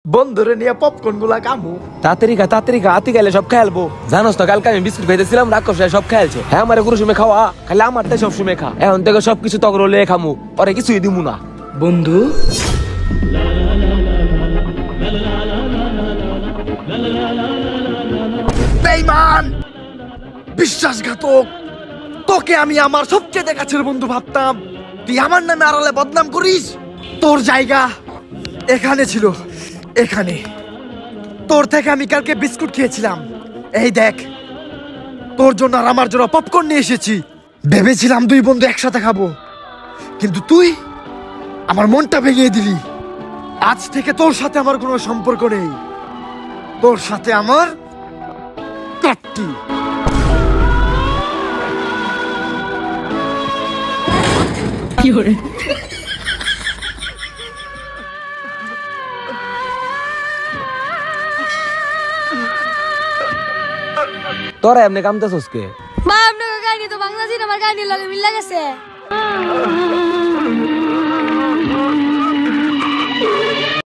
বন্ধুরে নিয়ে পপকর্ন গুলা কামু। তাড়াতাড়ি খা আতি গেলে সব খেলবো। জানোস তো কালকে আমি বিস্কুট খাইতেছিলাম, রাক্ষস সব খেলছে। হ্যাঁ আমার কোনো সময় খাওয়া, খালি আমারটাই সব সময় খা। এখন থেকে সবকিছু তগর লে খামু, ওরে কিছুই দিমু না। বন্ধু বেঈমান, বিশ্বাসঘাতক, তোকে আমি আমার সবচেয়ে কাছের বন্ধু ভাবতাম, তুই আমার নামে আড়ালে বদনাম করিস। তোর জায়গা এখানে ছিল, এখানে। তোর থেকে আমি কালকে বিস্কুট খেয়েছিলাম, এই দেখ তোর জন্য আর আমার জন্য পপকর্ন নিয়ে এসেছি। ভেবেছিলাম দুই বন্ধু একসাথে খাবো, কিন্তু তুই আমার মনটা ভেঙে দিলি। আজ থেকে তোর সাথে আমার কোনো সম্পর্ক নেই, তোর সাথে আমার কাটটি। তোরা এমনি কামতেছস কে? মা আপনার কাহিনী তো বাংলা সিনেমার কাহিনী লাগে মিল লাগেছে।